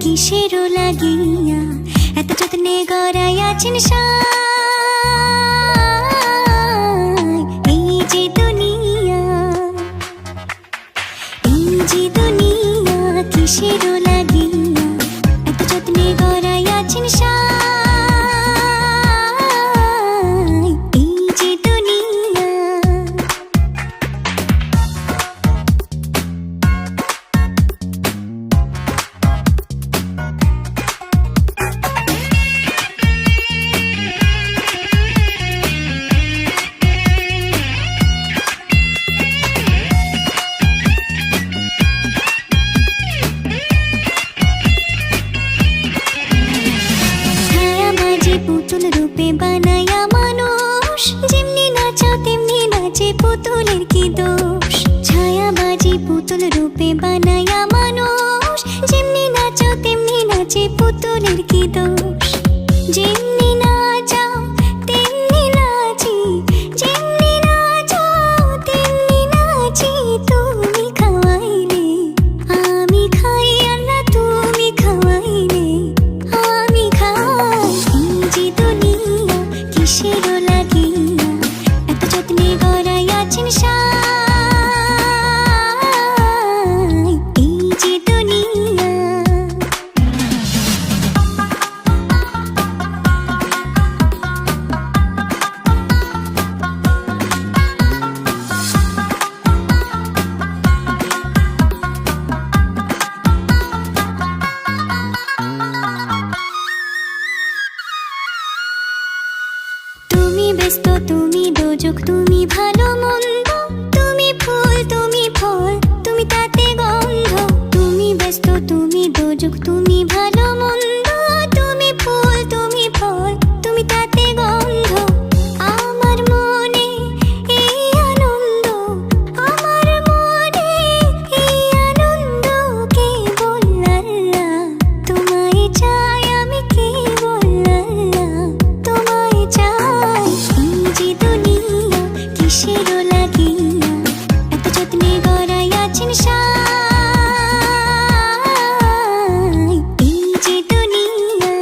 কিসেরও লাগিয়া এত যত্নে গড়াইয়াছেন এই যে দুনিয়া, এই যে দুনিয়া কিসেরও লাগিয়া এত যত্নে গড়াইয়াছেন এই যে দুনিয়া। পুতুল রূপে বানায়া মানুষ, যেমনি নাচাও তেমনি নাচে, পুতুলের কি দোষ? ছায়াবাজি পুতুল রূপে বানায়া মানুষ, যেমনি নাচাও তেমনি নাচে, পুতুলের কি দোষ? যেমনি নাচাও তেমনি নাচি, যেমনি নাচাও তেমনি নাচি, তুমি খাওয়াইলে আমি খাই, আল্লাহ তুমি খাওয়াইলে আমি খাই। যে দুনিয়া কিসেরও লাগিয়া এত যত্নে গড়াইয়াছেন এই যে দুনিয়া। তুমি ব্যস্ত, তুমি দোজক, তুমি ভালো মন্দ, তুমি ফুল, তুমি ফল, তুমি তাতে গন্ধ। তুমি ব্যস্ত, তুমি দোজক, তুমি ভালো মন্দ, তুমি ফুল, তুমি ফল, তুমি তাতে গন্ধ। আমার মনে এই আনন্দ, আমার মনে এই আনন্দ, কেবল আল্লাহ তোমায় চাই, আমি কেবল আল্লাহ তোমায় চাই। এই যে দুনিয়া কিসেরও লাগিয়া এত যত্নে গড়াইয়াছেন এই যে দুনিয়া।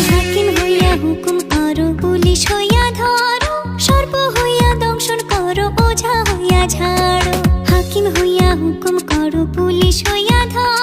হাকিম হইয়া হুকুম করো, পুলিশ হইয়া ধরো, সর্প হইয়া দংশন করো, ওঝা হইয়া ঝাড়ো। হাকিম হইয়া হুকুম করো, পুলিশ হইয়া ধরো,